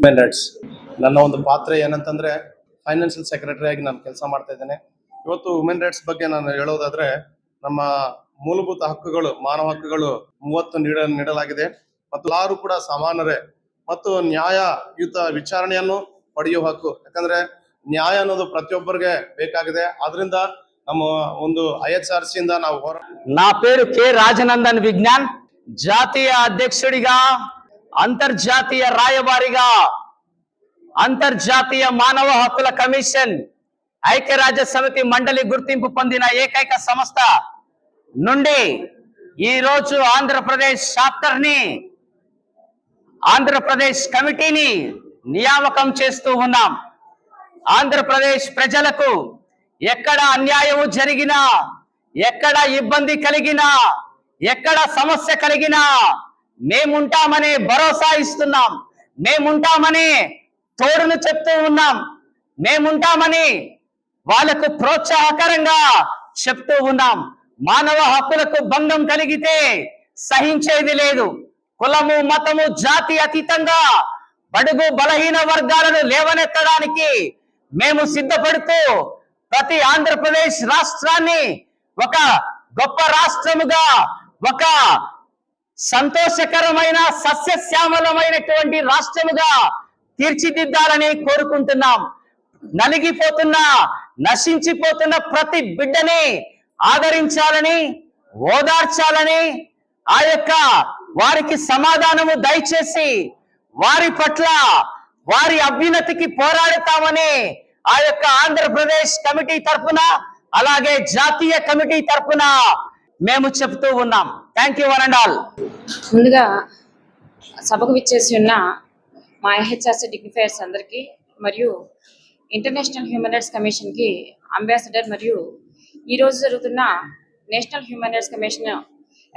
Human rights ನನ್ನ ಒಂದು ಪಾತ್ರ ಏನಂತಂದ್ರೆ ಫೈನಾನ್ಷಿಯಲ್ ಸೆಕ್ರೆಟರಿ ಆಗಿ ನಾನು ಕೆಲಸ ಮಾಡ್ತಾ ಇದ್ದೇನೆ. ಇವತ್ತು ಹ್ಯೂಮನ್ ರೈಟ್ಸ್ ಬಗ್ಗೆ ನಾನು ಹೇಳೋದಾದ್ರೆ, ನಮ್ಮ ಮೂಲಭೂತ ಹಕ್ಕುಗಳು, ಮಾನವ ಹಕ್ಕುಗಳು 30 ನೀಡಲಾಗಿದೆ ಮತ್ತು ಎಲ್ಲರೂ ಕೂಡ ಸಮಾನರೇ ಮತ್ತು ನ್ಯಾಯಯುತ ವಿಚಾರಣೆಯನ್ನು ಪಡೆಯುವ ಹಕ್ಕು. ಯಾಕಂದ್ರೆ ನ್ಯಾಯ ಅನ್ನೋದು ಪ್ರತಿಯೊಬ್ಬರಿಗೆ ಬೇಕಾಗಿದೆ. ಆದ್ರಿಂದ ನಮ್ಮ ಒಂದು IHRC ಇಂದ ನಾವು నా పేరు కె రాజనందన్ విజ్ఞాన్, జాతీయ అధ్యక్షుడిగా, అంతర్జాతీయ రాయబారిగా, అంతర్జాతీయ మానవ హక్కుల కమిషన్ ఐక్యరాజ్య సమితి మండలి గుర్తింపు పొందిన ఏకైక సంస్థ నుండి ఈ రోజు ఆంధ్రప్రదేశ్ చాప్టర్ ని, ఆంధ్రప్రదేశ్ కమిటీని నియామకం చేస్తూ ఉన్నాం. ఆంధ్రప్రదేశ్ ప్రజలకు ఎక్కడ అన్యాయం జరిగినా, ఎక్కడ ఇబ్బంది కలిగినా, ఎక్కడ సమస్య కలిగినా మేముంటామనే భరోసా ఇస్తున్నాం. మేముంటామని తోడును చెప్తూ ఉన్నాం. మేముంటామని వాళ్ళకు ప్రోత్సాహకరంగా చెప్తూ ఉన్నాం. మానవ హక్కులకు భంగం కలిగితే సహించేది లేదు. కులము, మతము, జాతి అతీతంగా బడుగు బలహీన వర్గాలను లేవనెత్తడానికి మేము సిద్ధపడుతూ ప్రతి ఆంధ్రప్రదేశ్ రాష్ట్రాన్ని ఒక గొప్ప రాష్ట్రముగా, ఒక సంతోషకరమైన సస్యశ్యామలమైనటువంటి రాష్ట్రముగా తీర్చిదిద్దాలని కోరుకుంటున్నాం. నలిగిపోతున్న, నశించిపోతున్న ప్రతి బిడ్డని ఆదరించాలని, ఓదార్చాలని, ఆ యొక్క వారికి సమాధానము దయచేసి వారి పట్ల వారి అభ్యున్నతికి పోరాడతామని ఆ యొక్క ఆంధ్రప్రదేశ్ కమిటీ తరఫున, అలాగే జాతీయ కమిటీ తరఫున మేము చెప్తూ ఉన్నాం. Thank you one and all. ముందుగా సభకు విచ్చేసి ఉన్న మా IHRC డిగ్నిఫైయర్స్ అందరికీ మరియు ఇంటర్నేషనల్ హ్యూమన్ రైట్స్ కమిషన్కి అంబాసిడర్ మరియు ఈరోజు జరుగుతున్న national human rights commission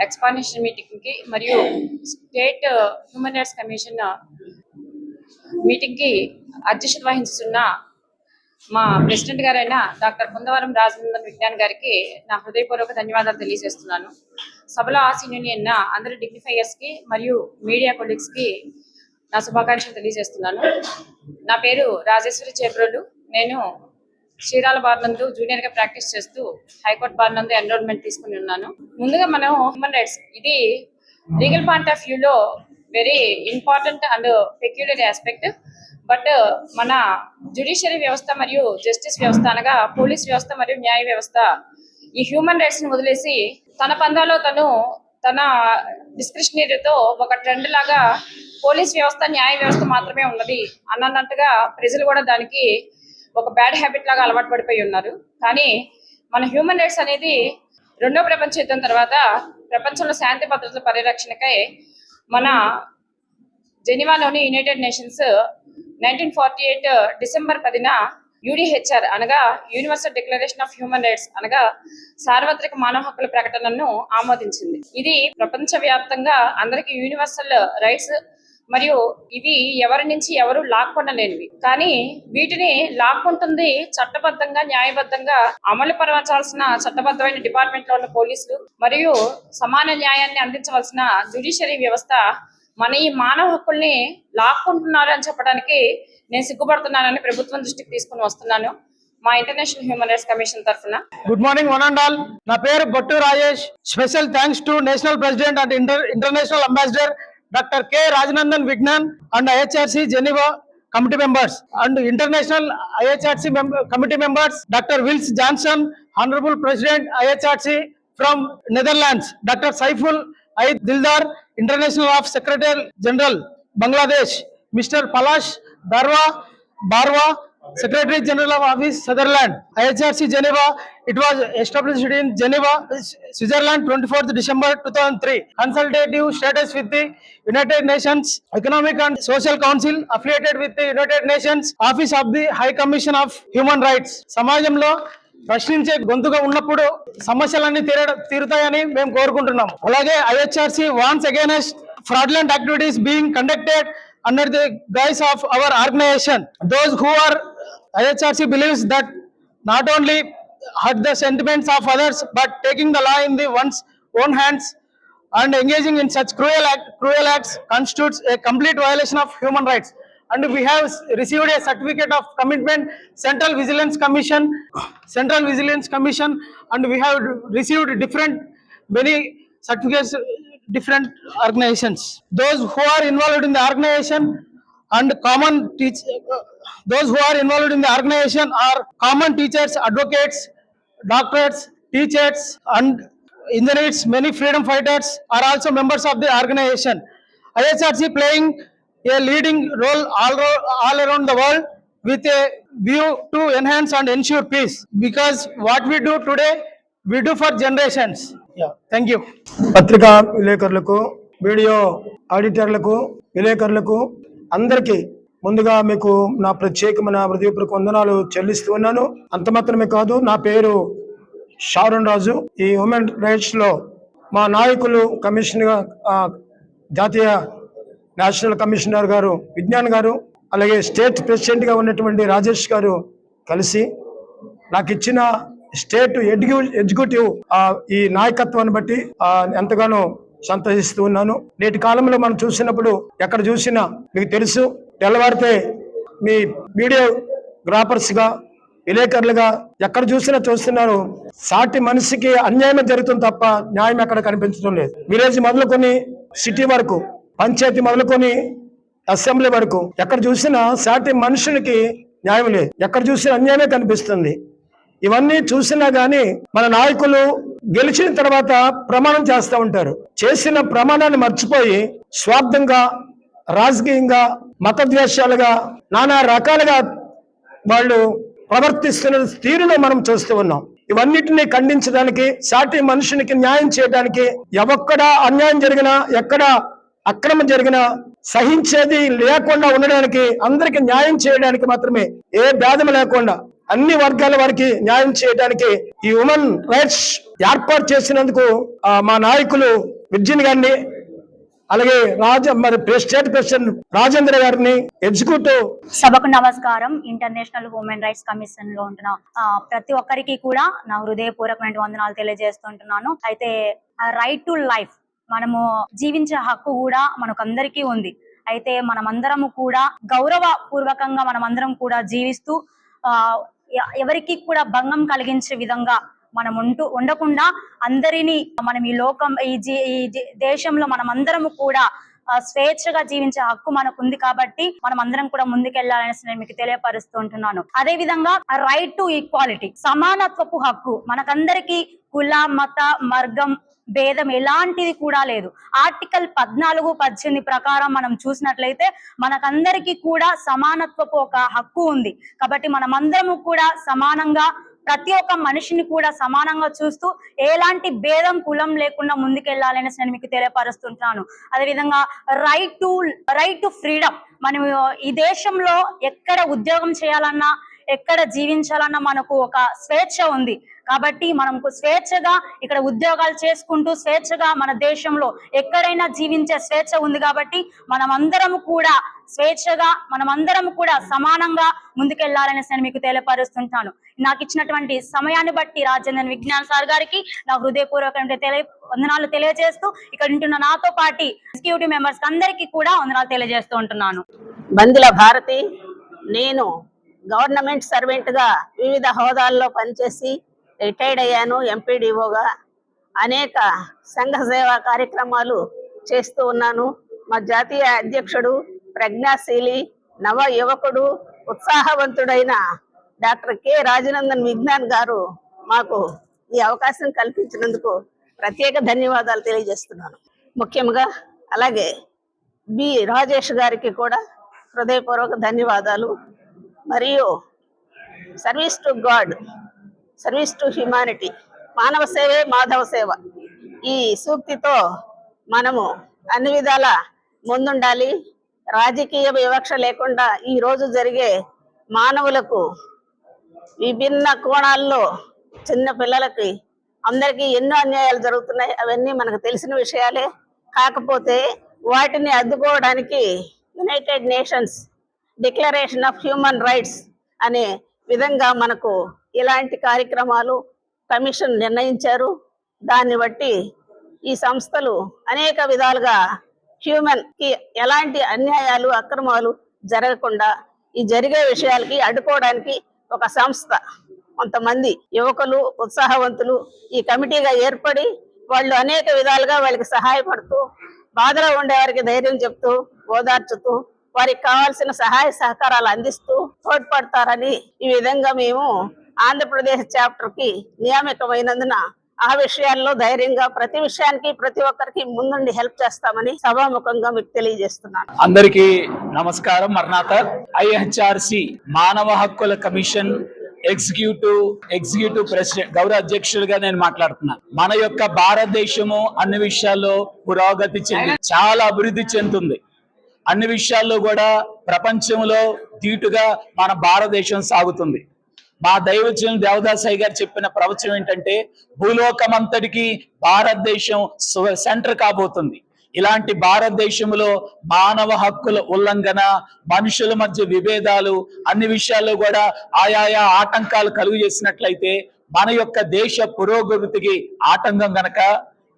expansion మీటింగ్కి మరియు స్టేట్ హ్యూమన్ రైట్స్ కమిషన్ మీటింగ్కి అధ్యక్షత వహిస్తున్న మా ప్రెసిడెంట్ గారైన డాక్టర్ కుందవరం రాజనందన్ విజ్ఞాన్ గారికి నా హృదయపూర్వక ధన్యవాదాలు తెలియజేస్తున్నాను. సభలో ఆసీనున్న అందరి డిగ్నిఫైయర్స్కి మరియు మీడియా కొలీగ్స్కి నా శుభాకాంక్షలు తెలియజేస్తున్నాను. నా పేరు రాజేశ్వరి చేబ్రోలు. నేను చీరాల బార్ నందు జూనియర్గా ప్రాక్టీస్ చేస్తూ హైకోర్టు బార్ నందు ఎన్రోల్మెంట్ తీసుకుని ఉన్నాను. ముందుగా మనం హ్యూమన్ రైట్స్, ఇది లీగల్ పాయింట్ ఆఫ్ వ్యూలో very important and peculiar aspect. But మన జ్యుడిషియరీ వ్యవస్థ మరియు జస్టిస్ వ్యవస్థ అనగా పోలీస్ వ్యవస్థ మరియు న్యాయ వ్యవస్థ ఈ హ్యూమన్ రైట్స్ ని వదిలేసి తన పందాలో తన డిస్క్రిషనరీతో ఒక ట్రెండ్ లాగా పోలీస్ వ్యవస్థ, న్యాయ వ్యవస్థ మాత్రమే ఉన్నది అన్నట్టుగా ప్రజలు కూడా దానికి ఒక బ్యాడ్ హ్యాబిట్ లాగా అలవాటు పడిపోయి ఉన్నారు. కానీ మన హ్యూమన్ రైట్స్ అనేది రెండో ప్రపంచ యుద్ధం తర్వాత ప్రపంచంలో శాంతి భద్రతల పరిరక్షణకై మన జెనీవాలోని యునైటెడ్ నేషన్స్ 1948 డిసెంబర్ 10న UDHR అనగా universal declaration of human rights అనగా సార్వత్రిక మానవ హక్కుల ప్రకటనను ఆమోదించింది. ఇది ప్రపంచవ్యాప్తంగా అందరికీ యూనివర్సల్ రైట్స్ మరియు ఇవి ఎవరి నుంచి ఎవరు లాక్కొనలేనివి. కానీ వీటిని లాక్కుంటుంది చట్టబద్ధంగా, న్యాయబద్ధంగా అమలు పరచాల్సిన చట్టబద్ధమైన డిపార్ట్మెంట్ లో ఉన్న పోలీసులు మరియు సమాన న్యాయాన్ని అందించవలసిన జ్యుడిషియరీ వ్యవస్థ మన ఈ మానవ హక్కుల్ని లాక్కుంటున్నారు అని చెప్పడానికి నేను సిగ్గుపడుతున్నానని ప్రభుత్వం దృష్టికి తీసుకుని వస్తున్నాను మా ఇంటర్నేషనల్ హ్యూమన్ రైట్స్ కమిషన్ తరఫున. Good morning one and all. నా పేరు బొట్టు Rajesh. Special thanks to national president and international ambassador Dr. K. Rajanandan Vignan and IHRC Geneva committee members and international IHRC committee members, Dr. Wils Johnson, Honorable President IHRC from Netherlands, Dr. Saiful Aid Dildar, International of Secretary General Bangladesh, Mr. Palash Barwa, Secretary General of Office Sutherland, IHRC Geneva. It was established in Geneva, Switzerland, 24th December 2003. Consultative status with the United Nations Economic and Social Council, affiliated with the United Nations Office of the High Commission of Human Rights. సమాజంలో ప్రశ్నించే గొంతుగా ఉన్నప్పుడు సమస్యలన్నీ తీరుతాయని మేము కోరుకుంటున్నాం. అలాగే IHRC warns against fraudulent activities being conducted under the guise of our organization. Those who are IHRC believes that not only hurt the sentiments of others but taking the law in the one's own hands and engaging in such cruel acts constitutes a complete violation of human rights. and we have received a certificate of commitment, Central Vigilance Commission, and we have received many certificates, different organizations. Those who are involved in the organization and those who are involved in the organization are common teachers, advocates, doctors, teachers, and engineers. Many freedom fighters are also members of the organization. IHRC playing a leading role all around the world with a view to enhance and ensure peace. Because what we do today, we do for generations. Yeah, thank you. పత్రికా విలేకరులకు, video ఆడిటర్లకు, విలేకరులకు అందరికీ ముందుగా మీకు నా ప్రత్యేకమైన హృదయపూర్వక వందనాలు చెల్లిస్తూ ఉన్నాను. అంత మాత్రమే కాదు, నా పేరు షారున్ రాజు. ఈ హ్యూమన్ రైట్స్ లో మా నాయకులు కమిషనర్, జాతీయ నేషనల్ కమిషనర్ గారు విజ్ఞాన్ గారు, అలాగే స్టేట్ ప్రెసిడెంట్ గా ఉన్నటువంటి రాజేష్ గారు కలిసి నాకు ఇచ్చిన స్టేట్ ఎగ్జిక్యూటివ్ ఈ నాయకత్వాన్ని బట్టి ఎంతగానో సంతోషిస్తూ ఉన్నాను. నేటి కాలంలో మనం చూసినప్పుడు ఎక్కడ చూసినా మీకు తెలుసు, తెల్లవారితే మీ వీడియోగ్రాఫర్స్ గా, విలేకరులుగా ఎక్కడ చూసినా చూస్తున్నారు. సాటి మనిషికి అన్యాయం జరుగుతుంది తప్ప న్యాయం ఎక్కడ కనిపించడం లేదు. విలేజ్ మొదలుకొని సిటీ వరకు, పంచాయతీ మొదలుకొని అసెంబ్లీ వరకు ఎక్కడ చూసినా సాటి మనుషులకి న్యాయం లేదు. ఎక్కడ చూసినా అన్యాయమే కనిపిస్తుంది. ఇవన్నీ చూసినా గానీ మన నాయకులు గెలిచిన తర్వాత ప్రమాణం చేస్తూ ఉంటారు. చేసిన ప్రమాణాన్ని మర్చిపోయి స్వార్థంగా, రాజకీయంగా, మత ద్వేషాలుగా, నానా రకాలుగా వాళ్ళు ప్రవర్తిస్తున్న తీరును మనం చూస్తూ ఉన్నాం. ఇవన్నిటిని ఖండించడానికి, సాటి మనుషునికి న్యాయం చేయడానికి, ఎక్కడ అన్యాయం జరిగినా, ఎక్కడ అక్రమం జరిగినా సహించేది లేకుండా ఉండడానికి, అందరికి న్యాయం చేయడానికి మాత్రమే, ఏ భేదం లేకుండా అన్ని వర్గాల వారికి న్యాయం చేయడానికి ఈ హ్యూమన్ రైట్స్ ఏర్పాటు చేసినందుకు మా నాయకులు విజ్ఞాన్ గారిని, అలాగే స్టేట్ ప్రెసిడెంట్ రాజేంద్ర గారిని, ఎగ్జిక్యూటివ్ సభకు నమస్కారం. ఇంటర్నేషనల్ హ్యూమన్ రైట్స్ కమిషన్ లో ఉంటున్న ప్రతి ఒక్కరికి కూడా నా హృదయపూర్వకమైన వందనాలు తెలియజేస్తుంటున్నాను. అయితే రైట్ టు లైఫ్, మనము జీవించే హక్కు కూడా మనకందరికీ ఉంది. అయితే మనమందరము కూడా గౌరవ పూర్వకంగా మనమందరం కూడా జీవిస్తూ ఎవరికి కూడా భంగం కలిగించే విధంగా మనం ఉండకుండా అందరినీ మనం ఈ లోకం ఈ దేశంలో మనమందరము కూడా స్వేచ్ఛగా జీవించే హక్కు మనకు ఉంది. కాబట్టి మనం అందరం కూడా ముందుకెళ్లాలని నేను మీకు తెలియపరుస్తూ ఉంటున్నాను. అదే విధంగా రైట్ టు ఈక్వాలిటీ, సమానత్వపు హక్కు మనకందరికి కుల, మత, వర్గం భేదం ఎలాంటిది కూడా లేదు. ఆర్టికల్ 14-18 ప్రకారం మనం చూసినట్లయితే మనకందరికి కూడా సమానత్వపు ఒక హక్కు ఉంది. కాబట్టి మనమందరము కూడా సమానంగా, ప్రతి ఒక్క మనిషిని కూడా సమానంగా చూస్తూ ఎలాంటి భేదం, కులం లేకుండా ముందుకెళ్లాలని నేను మీకు తెలియపరుస్తుంటున్నాను. అదేవిధంగా రైట్ టు ఫ్రీడమ్, మనం ఈ దేశంలో ఎక్కడ ఉద్యోగం చేయాలన్నా, ఎక్కడ జీవించాలన్నా మనకు ఒక స్వేచ్ఛ ఉంది. కాబట్టి మనం స్వేచ్ఛగా ఇక్కడ ఉద్యోగాలు చేసుకుంటూ స్వేచ్ఛగా మన దేశంలో ఎక్కడైనా జీవించే స్వేచ్ఛ ఉంది. కాబట్టి మనమందరము కూడా స్వేచ్ఛగా, మనమందరం కూడా సమానంగా ముందుకెళ్లాలని నేను మీకు తెలియపరుస్తుంటాను. నాకు ఇచ్చినటువంటి సమయాన్ని బట్టి రాజేంద్రన్ విజ్ఞాన్ సార్ గారికి నా హృదయపూర్వకమైన వందనాలు తెలియజేస్తూ, ఇక్కడ ఉంటున్న నాతో పాటు ఎగ్జిక్యూటివ్ మెంబర్స్ అందరికీ కూడా వందనాలు తెలియజేస్తూ ఉంటున్నాను. బందిల భారతి. నేను గవర్నమెంట్ సర్వెంట్ గా వివిధ హోదాల్లో పనిచేసి రిటైర్డ్ అయ్యాను. ఎంపీడీఓగా అనేక సంఘ సేవా కార్యక్రమాలు చేస్తూ ఉన్నాను. మా జాతీయ అధ్యక్షుడు, ప్రజ్ఞాశీలి, నవ యువకుడు, ఉత్సాహవంతుడైన డాక్టర్ కె రాజనందన్ విజ్ఞాన్ గారు మాకు ఈ అవకాశం కల్పించినందుకు ప్రత్యేక ధన్యవాదాలు తెలియజేస్తున్నాను. ముఖ్యంగా అలాగే బి రాజేష్ గారికి కూడా హృదయపూర్వక ధన్యవాదాలు. మరియు service to God, service to humanity, మానవ సేవే మాధవ సేవ, ఈ సూక్తితో మనము అన్ని విధాల ముందుండాలి. రాజకీయ వివక్ష లేకుండా ఈ రోజు జరిగే మానవులకు విభిన్న కోణాల్లో, చిన్న పిల్లలకి, అందరికీ ఎన్నో అన్యాయాలు జరుగుతున్నాయి. అవన్నీ మనకు తెలిసిన విషయాలే. కాకపోతే వాటిని అడ్డుకోవడానికి United nations declaration of human rights అనే విధంగా మనకు ఇలాంటి కార్యక్రమాలు కమిషన్ నిర్ణయించారు. దాన్ని బట్టి ఈ సంస్థలు అనేక విధాలుగా హ్యూమన్ కి ఎలాంటి అన్యాయాలు, అక్రమాలు జరగకుండా ఈ జరిగే విషయాలకి అడ్డుకోవడానికి ఒక సంస్థ, కొంతమంది యువకులు ఉత్సాహవంతులు ఈ కమిటీగా ఏర్పడి వాళ్ళు అనేక విధాలుగా వాళ్ళకి సహాయపడుతూ, బాధలో ఉండే వారికి ధైర్యం చెప్తూ, ఓదార్చుతూ, వారికి కావాల్సిన సహాయ సహకారాలు అందిస్తూ తోడ్పడతారని ఈ విధంగా మేము ఆంధ్రప్రదేశ్ చాప్టర్ కి నియామకమైనందున ఆ విషయాల్లో ధైర్యంగా ప్రతి విషయానికి ప్రతి ఒక్కరికి ముందుండి హెల్ప్ చేస్తామని సభాముఖంగా మీకు తెలియజేస్తున్నాను. అందరికీ నమస్కారం. మర్నాథ ఐహెచ్ఆర్సి మానవ హక్కుల కమిషన్ ఎగ్జిక్యూటివ్ ప్రెసిడెంట్, గౌరవ అధ్యక్షుడిగా నేను మాట్లాడుతున్నాను. మన యొక్క భారతదేశము అన్ని విషయాల్లో పురోగతి చెంది చాలా అభివృద్ధి చెందుతుంది. అన్ని విషయాల్లో కూడా ప్రపంచంలో ధీటుగా మన భారతదేశం సాగుతుంది. మా దైవజనులు దేవదాసాయి గారు చెప్పిన ప్రవచనం ఏంటంటే, భూలోకం అంతటికి భారతదేశం సెంటర్ కాబోతుంది. ఇలాంటి భారతదేశంలో మానవ హక్కుల ఉల్లంఘన, మనుషుల మధ్య విభేదాలు, అన్ని విషయాల్లో కూడా ఆయా ఆటంకాలు కలుగు చేసినట్లయితే మన యొక్క దేశ పురోగతికి ఆటంకం గనక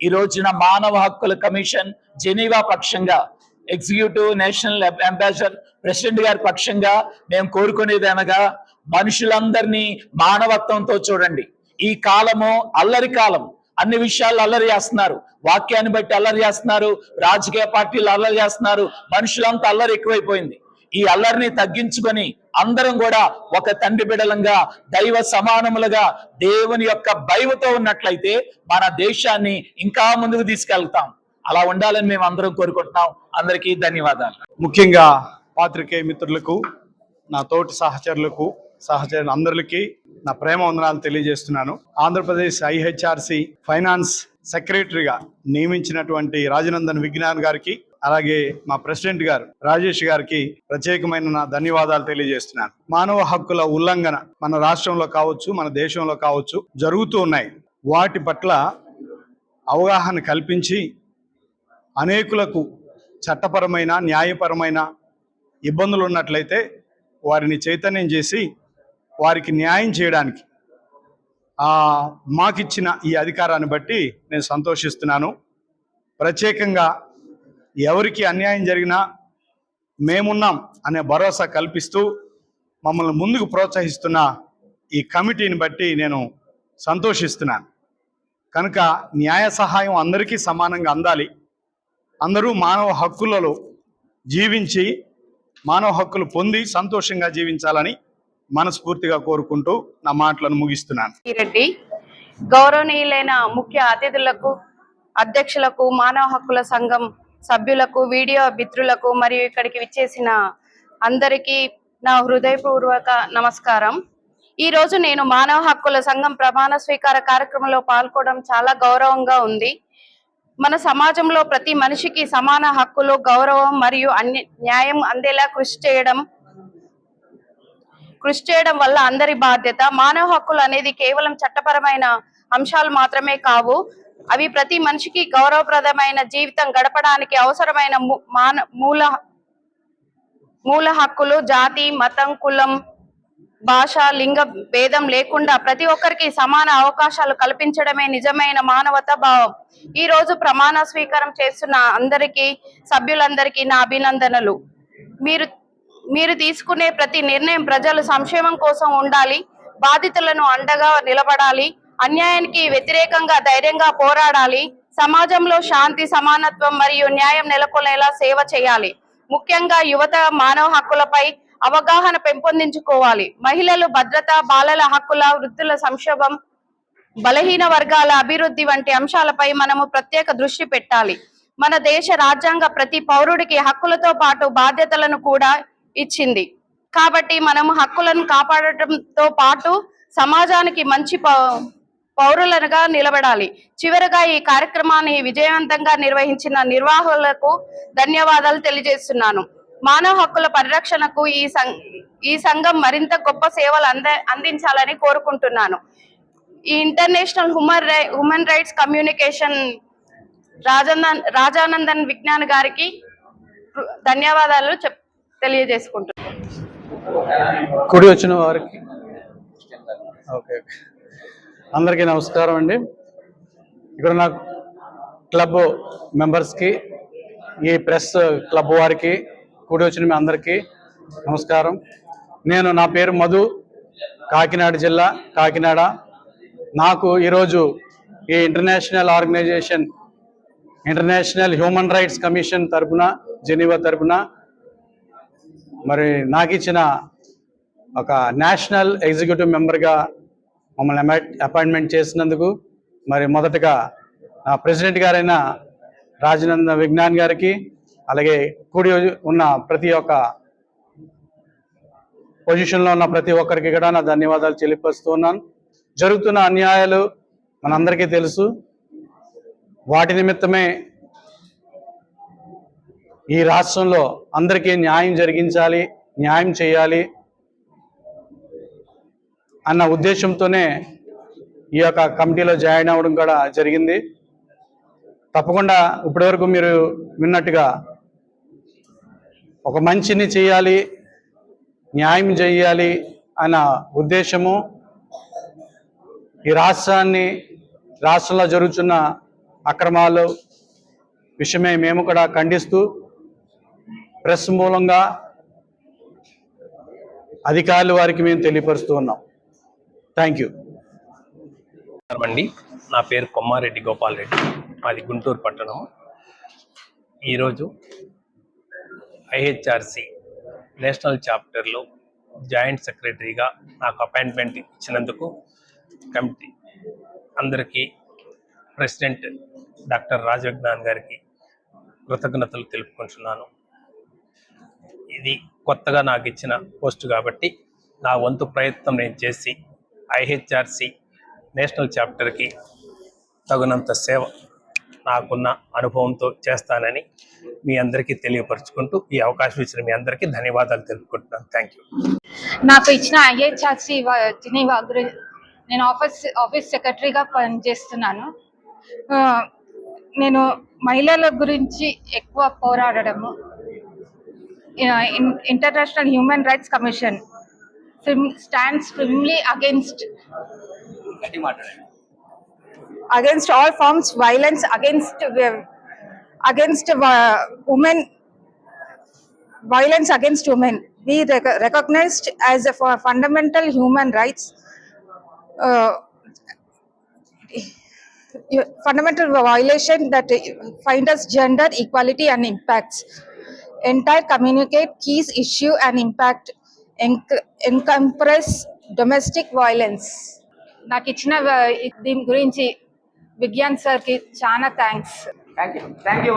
ఈ రోజున మానవ హక్కుల కమిషన్ జెనీవా పక్షంగా ఎగ్జిక్యూటివ్ నేషనల్ అంబాసిడర్ ప్రెసిడెంట్ గారి పక్షంగా మేము కోరుకునేది అనగా, మనుషులందరినీ మానవత్వంతో చూడండి. ఈ కాలము అల్లరి కాలం. అన్ని విషయాల్లో అల్లరి చేస్తున్నారు, వాక్యాన్ని బట్టి అల్లరి చేస్తున్నారు, రాజకీయ పార్టీలు అల్లరి చేస్తున్నారు, మనుషులంతా అల్లరి ఎక్కువైపోయింది. ఈ అల్లరిని తగ్గించుకొని అందరం కూడా ఒక తండ్రి బిడ్డలంగా, దైవ సమానములుగా, దేవుని యొక్క భయముతో ఉన్నట్లయితే మన దేశాన్ని ఇంకా ముందుకు తీసుకెళ్తాం. అలా ఉండాలని మేము అందరం కోరుకుంటున్నాం. అందరికీ ధన్యవాదాలు. ముఖ్యంగా పాత్రికేయ మిత్రులకు, నా తోటి సహచరులు అందరికీ నా ప్రేమ వందనాలు తెలియజేస్తున్నాను. ఆంధ్రప్రదేశ్ ఐహెచ్ఆర్సి ఫైనాన్స్ సెక్రటరీగా నియమించినటువంటి రాజనందన్ విజ్ఞాన్ గారికి, అలాగే మా ప్రెసిడెంట్ గారు రాజేష్ గారికి ప్రత్యేకమైన నా ధన్యవాదాలు తెలియజేస్తున్నాను. మానవ హక్కుల ఉల్లంఘన మన రాష్ట్రంలో కావచ్చు, మన దేశంలో కావచ్చు జరుగుతూ ఉన్నాయి. వాటి పట్ల అవగాహన కల్పించి అనేకులకు చట్టపరమైన, న్యాయపరమైన ఇబ్బందులు ఉన్నట్లయితే వారిని చైతన్యం చేసి వారికి న్యాయం చేయడానికి మాకిచ్చిన ఈ అధికారాన్ని బట్టి నేను సంతోషిస్తున్నాను. ప్రత్యేకంగా ఎవరికి అన్యాయం జరిగినా మేమున్నాం అనే భరోసా కల్పిస్తూ మమ్మల్ని ముందుకు ప్రోత్సహిస్తున్న ఈ కమిటీని బట్టి నేను సంతోషిస్తున్నాను. కనుక న్యాయ సహాయం అందరికీ సమానంగా అందాలి. అందరూ మానవ హక్కులలో జీవించి, మానవ హక్కులు పొంది సంతోషంగా జీవించాలని మనస్ఫూర్తిగా కోరుకుంటూ నా మాటలను ముగిస్తున్నాను. రెడ్డి, గౌరవనీయులైన ముఖ్య అతిథులకు, అధ్యక్షులకు, మానవ హక్కుల సంఘం సభ్యులకు, వీడియో మిత్రులకు మరియు ఇక్కడికి విచ్చేసిన అందరికీ నా హృదయపూర్వక నమస్కారం. ఈ రోజు నేను మానవ హక్కుల సంఘం ప్రమాణ స్వీకార కార్యక్రమంలో పాల్గొనడం చాలా గౌరవంగా ఉంది. మన సమాజంలో ప్రతి మనిషికి సమాన హక్కులు, గౌరవం మరియు న్యాయం అందేలా కృషి చేయడం వల్ల అందరి బాధ్యత. మానవ హక్కులు అనేది కేవలం చట్టపరమైన అంశాలు మాత్రమే కావు. అవి ప్రతి మనిషికి గౌరవప్రదమైన జీవితం గడపడానికి అవసరమైన మూల హక్కులు. జాతి, మతం, కులం, భాష, లింగ భేదం లేకుండా ప్రతి ఒక్కరికి సమాన అవకాశాలు కల్పించడమే నిజమైన మానవతా భావం. ఈ రోజు ప్రమాణ స్వీకారం చేస్తున్న సభ్యులందరికీ నా అభినందనలు. మీరు తీసుకునే ప్రతి నిర్ణయం ప్రజల సంక్షేమం కోసం ఉండాలి. బాధితులను అండగా నిలబడాలి. అన్యాయానికి వ్యతిరేకంగా ధైర్యంగా పోరాడాలి. సమాజంలో శాంతి, సమానత్వం మరియు న్యాయం నెలకొనేలా సేవ చేయాలి. ముఖ్యంగా యువత మానవ హక్కులపై అవగాహన పెంపొందించుకోవాలి. మహిళలు భద్రత, బాలల హక్కుల, వృద్ధుల సంక్షేమం, బలహీన వర్గాల అభివృద్ధి వంటి అంశాలపై మనము ప్రత్యేక దృష్టి పెట్టాలి. మన దేశ రాజ్యాంగ ప్రతి పౌరుడికి హక్కులతో పాటు బాధ్యతలను కూడా ఇచ్చింది. కాబట్టి మనము హక్కులను కాపాడటంతో పాటు సమాజానికి మంచి పౌరులుగా నిలబడాలి. చివరగా ఈ కార్యక్రమాన్ని విజయవంతంగా నిర్వహించిన నిర్వాహకులకు ధన్యవాదాలు తెలియజేస్తున్నాను. మానవ హక్కుల పరిరక్షణకు ఈ సంఘం మరింత గొప్ప సేవలు అందించాలని కోరుకుంటున్నాను. ఈ international human rights communication Rajanandan Vignan గారికి ధన్యవాదాలు తెలియజేసుకుంటున్నాను. కూడి వచ్చిన వారికి అందరికీ నమస్కారం అండి. ఇక్కడ నా క్లబ్ మెంబర్స్కి, ఈ ప్రెస్ క్లబ్ వారికి, కూడి వచ్చిన మీ అందరికీ నమస్కారం. నా పేరు మధు, కాకినాడ జిల్లా, కాకినాడ. నాకు ఈరోజు ఈ ఇంటర్నేషనల్ హ్యూమన్ రైట్స్ కమిషన్ తరపున, జెనీవా తరపున మరి నాకు ఇచ్చిన ఒక నేషనల్ ఎగ్జిక్యూటివ్ మెంబర్గా మమ్మల్ని అపాయింట్మెంట్ చేసినందుకు మరి మొదటగా నా ప్రెసిడెంట్ గారైన రాజనందన్ విజ్ఞాన్ గారికి, అలాగే కూడి ఉన్న ప్రతి ఒక్క పొజిషన్లో ఉన్న ప్రతి ఒక్కరికి కూడా నా ధన్యవాదాలు తెలియపరుస్తున్నాను. జరుగుతున్న అన్యాయాలు మనందరికీ తెలుసు. వాటి నిమిత్తమే ఈ రాష్ట్రంలో అందరికీ న్యాయం జరిగించాలి, న్యాయం చేయాలి అన్న ఉద్దేశంతోనే ఈ యొక్క కమిటీలో జాయిన్ అవ్వడం కూడా జరిగింది. తప్పకుండా ఇప్పటివరకు మీరు విన్నట్టుగా ఒక మంచిని చేయాలి, న్యాయం చేయాలి అన్న ఉద్దేశము ఈ రాష్ట్రంలో జరుగుతున్న అక్రమాలు విషయమై మేము కూడా ఖండిస్తూ ప్రెస్ మూలంగా అధికారుల వారికి మేము తెలియపరుస్తూ ఉన్నాం. Thank you. అండి, నా పేరు కొమ్మారెడ్డి గోపాల్ రెడ్డి, మాది గుంటూరు పట్టణం. ఈరోజు ఐహెచ్ఆర్సి నేషనల్ చాప్టర్లో జాయింట్ సెక్రటరీగా నాకు అపాయింట్మెంట్ ఇచ్చినందుకు కమిటీ అందరికీ, ప్రెసిడెంట్ డాక్టర్ రాజవిజ్ఞాన్ గారికి కృతజ్ఞతలు తెలుపుకుంటున్నాను. ఇది కొత్తగా నాకు ఇచ్చిన పోస్టు కాబట్టి నా వంతు ప్రయత్నం నేను చేసి ఐహెచ్ఆర్సి నేషనల్ చాప్టర్కి తగినంత సేవ నాకున్న అనుభవంతో చేస్తానని మీ అందరికీ తెలియపరుచుకుంటూ ఈ అవకాశం ఇచ్చిన మీ అందరికీ ధన్యవాదాలు తెలుపుకుంటున్నాను. Thank you. నాకు ఇచ్చిన ఐహెచ్ఆర్సి జెనీవా గురించి నేను ఆఫీస్ సెక్రటరీగా పనిచేస్తున్నాను. నేను మహిళల గురించి ఎక్కువ పోరాడము. International human rights commission stands firmly against all forms violence against women. Violence against women we recognized as a fundamental human rights, fundamental violation that finds gender equality and impacts entire communicate keys issue and impact encompass domestic violence. నాకు ఇచ్చిన దీని గురించి విజ్ఞాన్ సార్కి చాలా thanks. Thank you.